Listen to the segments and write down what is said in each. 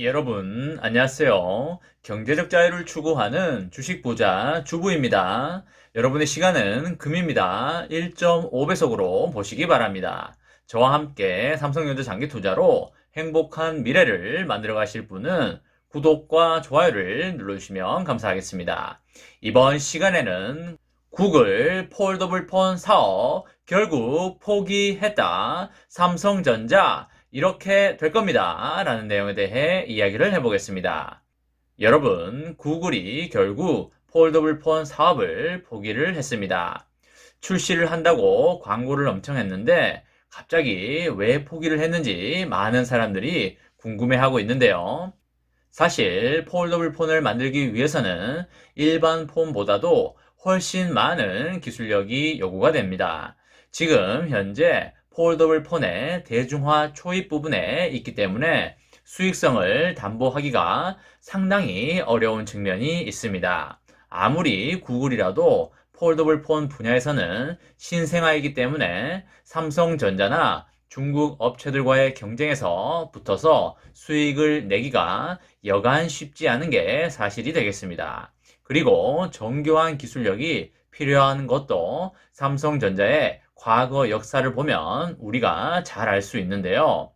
여러분, 안녕하세요. 경제적 자유를 추구하는 주식 부자 주부입니다. 여러분의 시간은 금입니다. 1.5배속으로 보시기 바랍니다. 저와 함께 삼성전자 장기 투자로 행복한 미래를 만들어 가실 분은 구독과 좋아요를 눌러주시면 감사하겠습니다. 이번 시간에는 구글 폴더블 폰 사업 결국 포기했다. 삼성전자 이렇게 될 겁니다. 라는 내용에 대해 이야기를 해보겠습니다. 여러분, 구글이 결국 폴더블 폰 사업을 포기를 했습니다. 출시를 한다고 광고를 엄청 했는데 갑자기 왜 포기를 했는지 많은 사람들이 궁금해하고 있는데요. 사실 폴더블 폰을 만들기 위해서는 일반 폰보다도 훨씬 많은 기술력이 요구가 됩니다. 지금 현재 폴더블 폰의 대중화 초입 부분에 있기 때문에 수익성을 담보하기가 상당히 어려운 측면이 있습니다. 아무리 구글이라도 폴더블 폰 분야에서는 신생아이기 때문에 삼성전자나 중국 업체들과의 경쟁에서 붙어서 수익을 내기가 여간 쉽지 않은 게 사실이 되겠습니다. 그리고 정교한 기술력이 필요한 것도 삼성전자의 과거 역사를 보면 우리가 잘 알 수 있는데요.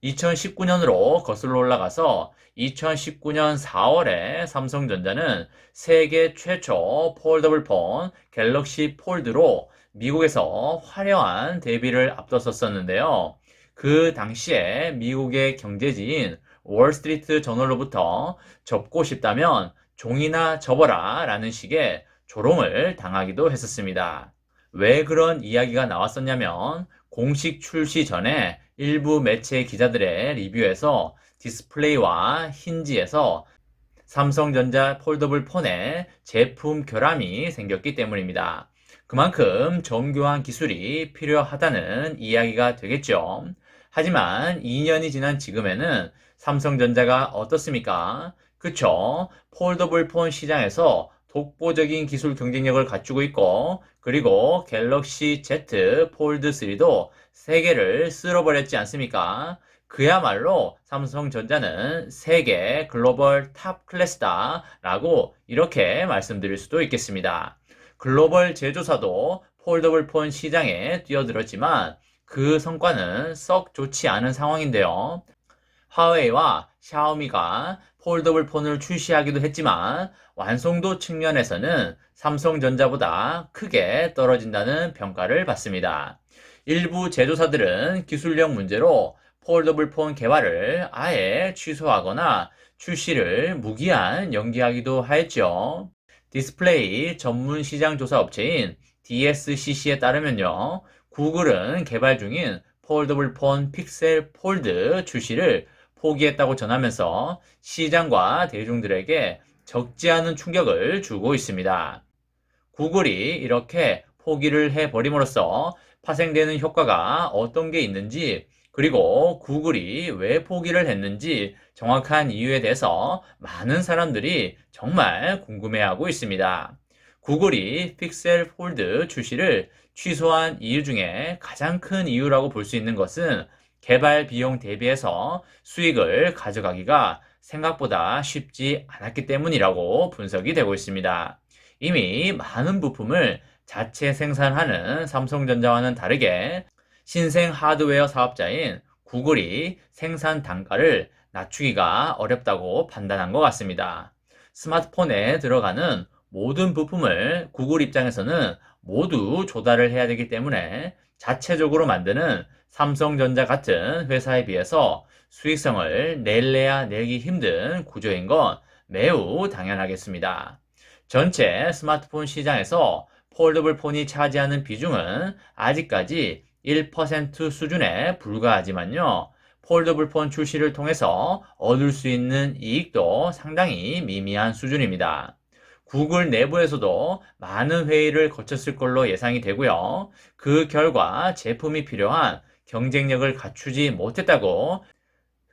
2019년으로 거슬러 올라가서 2019년 4월에 삼성전자는 세계 최초 폴더블 폰 갤럭시 폴드로 미국에서 화려한 데뷔를 앞서섰었는데요. 그 당시에 미국의 경제지인 월스트리트 저널로부터 접고 싶다면 종이나 접어라 라는 식의 조롱을 당하기도 했었습니다. 왜 그런 이야기가 나왔었냐면 공식 출시 전에 일부 매체 기자들의 리뷰에서 디스플레이와 힌지에서 삼성전자 폴더블 폰에 제품 결함이 생겼기 때문입니다. 그만큼 정교한 기술이 필요하다는 이야기가 되겠죠. 하지만 2년이 지난 지금에는 삼성전자가 어떻습니까? 그쵸? 폴더블 폰 시장에서 독보적인 기술 경쟁력을 갖추고 있고, 그리고 갤럭시 Z 폴드 3도 세계를 쓸어버렸지 않습니까? 그야말로 삼성전자는 세계 글로벌 탑 클래스다 라고 이렇게 말씀드릴 수도 있겠습니다. 글로벌 제조사도 폴더블 폰 시장에 뛰어들었지만 그 성과는 썩 좋지 않은 상황인데요. 화웨이와 샤오미가 폴더블 폰을 출시하기도 했지만 완성도 측면에서는 삼성전자보다 크게 떨어진다는 평가를 받습니다. 일부 제조사들은 기술력 문제로 폴더블 폰 개발을 아예 취소하거나 출시를 무기한 연기하기도 하였죠. 디스플레이 전문 시장 조사 업체인 DSCC에 따르면요. 구글은 개발 중인 폴더블 폰 픽셀 폴드 출시를 포기했다고 전하면서 시장과 대중들에게 적지 않은 충격을 주고 있습니다. 구글이 이렇게 포기를 해버림으로써 파생되는 효과가 어떤 게 있는지, 그리고 구글이 왜 포기를 했는지 정확한 이유에 대해서 많은 사람들이 정말 궁금해하고 있습니다. 구글이 픽셀 폴드 출시를 취소한 이유 중에 가장 큰 이유라고 볼 수 있는 것은 개발 비용 대비해서 수익을 가져가기가 생각보다 쉽지 않았기 때문이라고 분석이 되고 있습니다. 이미 많은 부품을 자체 생산하는 삼성전자와는 다르게 신생 하드웨어 사업자인 구글이 생산 단가를 낮추기가 어렵다고 판단한 것 같습니다. 스마트폰에 들어가는 모든 부품을 구글 입장에서는 모두 조달을 해야 되기 때문에 자체적으로 만드는 삼성전자 같은 회사에 비해서 수익성을 낼래야 내기 힘든 구조인 건 매우 당연하겠습니다. 전체 스마트폰 시장에서 폴더블 폰이 차지하는 비중은 아직까지 1% 수준에 불과하지만요. 폴더블 폰 출시를 통해서 얻을 수 있는 이익도 상당히 미미한 수준입니다. 구글 내부에서도 많은 회의를 거쳤을 걸로 예상이 되고요. 그 결과 제품이 필요한 경쟁력을 갖추지 못했다고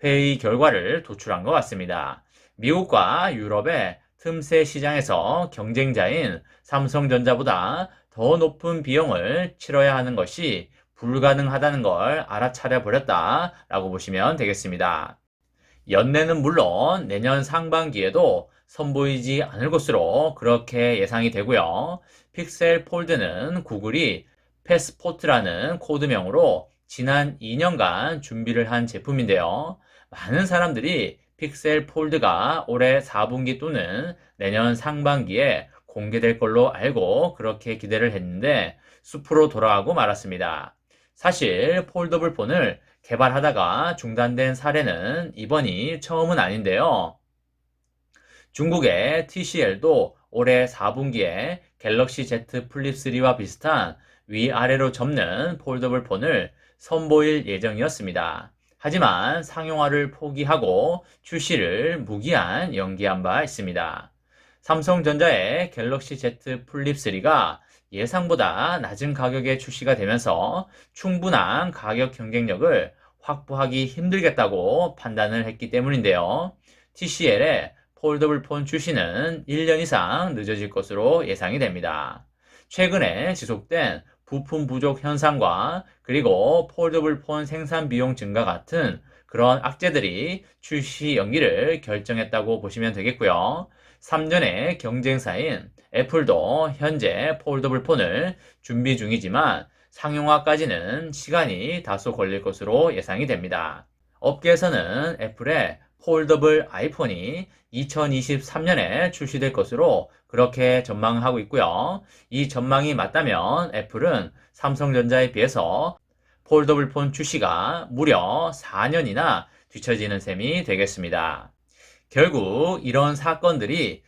회의 결과를 도출한 것 같습니다. 미국과 유럽의 틈새 시장에서 경쟁자인 삼성전자보다 더 높은 비용을 치러야 하는 것이 불가능하다는 걸 알아차려 버렸다라고 보시면 되겠습니다. 연내는 물론 내년 상반기에도 선보이지 않을 것으로 그렇게 예상이 되고요. 픽셀 폴드는 구글이 패스포트라는 코드명으로 지난 2년간 준비를 한 제품인데요. 많은 사람들이 픽셀 폴드가 올해 4분기 또는 내년 상반기에 공개될 걸로 알고 그렇게 기대를 했는데 숲으로 돌아가고 말았습니다. 사실 폴더블 폰을 개발하다가 중단된 사례는 이번이 처음은 아닌데요. 중국의 TCL도 올해 4분기에 갤럭시 Z 플립 3와 비슷한 위아래로 접는 폴더블 폰을 선보일 예정이었습니다. 하지만 상용화를 포기하고 출시를 무기한 연기한 바 있습니다. 삼성전자의 갤럭시 Z 플립 3가 예상보다 낮은 가격에 출시가 되면서 충분한 가격 경쟁력을 확보하기 힘들겠다고 판단을 했기 때문인데요. TCL의 폴더블 폰 출시는 1년 이상 늦어질 것으로 예상이 됩니다. 최근에 지속된 부품 부족 현상과 그리고 폴더블 폰 생산 비용 증가 같은 그런 악재들이 출시 연기를 결정했다고 보시면 되겠고요. 3년의 경쟁사인 애플도 현재 폴더블 폰을 준비 중이지만 상용화까지는 시간이 다소 걸릴 것으로 예상이 됩니다. 업계에서는 애플의 폴더블 아이폰이 2023년에 출시될 것으로 그렇게 전망하고 있고요. 이 전망이 맞다면 애플은 삼성전자에 비해서 폴더블 폰 출시가 무려 4년이나 뒤처지는 셈이 되겠습니다. 결국 이런 사건들이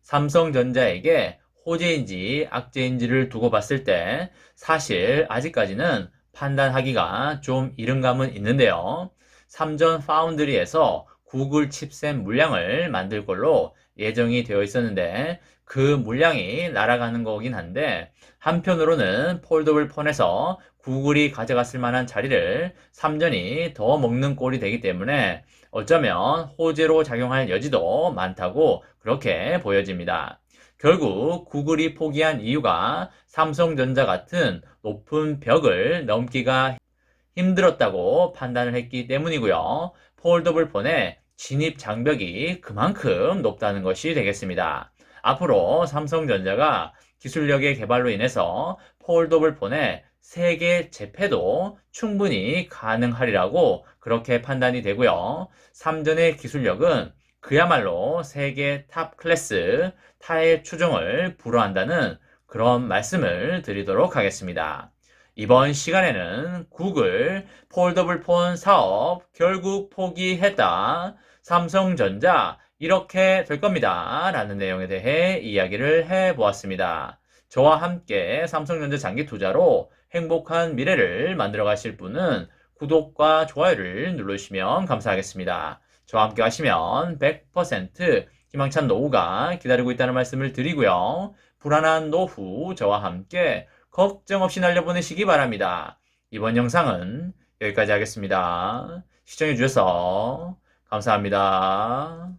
삼성전자에게 호재인지 악재인지를 두고 봤을 때 사실 아직까지는 판단하기가 좀 이른 감은 있는데요. 삼전 파운드리에서 구글 칩셋 물량을 만들 걸로 예정이 되어 있었는데 그 물량이 날아가는 거긴 한데 한편으로는 폴더블 폰에서 구글이 가져갔을 만한 자리를 삼전이 더 먹는 꼴이 되기 때문에 어쩌면 호재로 작용할 여지도 많다고 그렇게 보여집니다. 결국 구글이 포기한 이유가 삼성전자 같은 높은 벽을 넘기가 힘들었다고 판단을 했기 때문이고요. 폴더블 폰의 진입 장벽이 그만큼 높다는 것이 되겠습니다. 앞으로 삼성전자가 기술력의 개발로 인해서 폴더블 폰의 세계 재패도 충분히 가능하리라고 그렇게 판단이 되고요. 삼전의 기술력은 그야말로 세계 탑 클래스, 타의 추종을 불허한다는 그런 말씀을 드리도록 하겠습니다. 이번 시간에는 구글 폴더블 폰 사업 결국 포기했다. 삼성전자 이렇게 될 겁니다. 라는 내용에 대해 이야기를 해보았습니다. 저와 함께 삼성전자 장기 투자로 행복한 미래를 만들어 가실 분은 구독과 좋아요를 눌러주시면 감사하겠습니다. 저와 함께 하시면 100% 희망찬 노후가 기다리고 있다는 말씀을 드리고요. 불안한 노후 저와 함께 걱정 없이 날려보내시기 바랍니다. 이번 영상은 여기까지 하겠습니다. 시청해주셔서 감사합니다.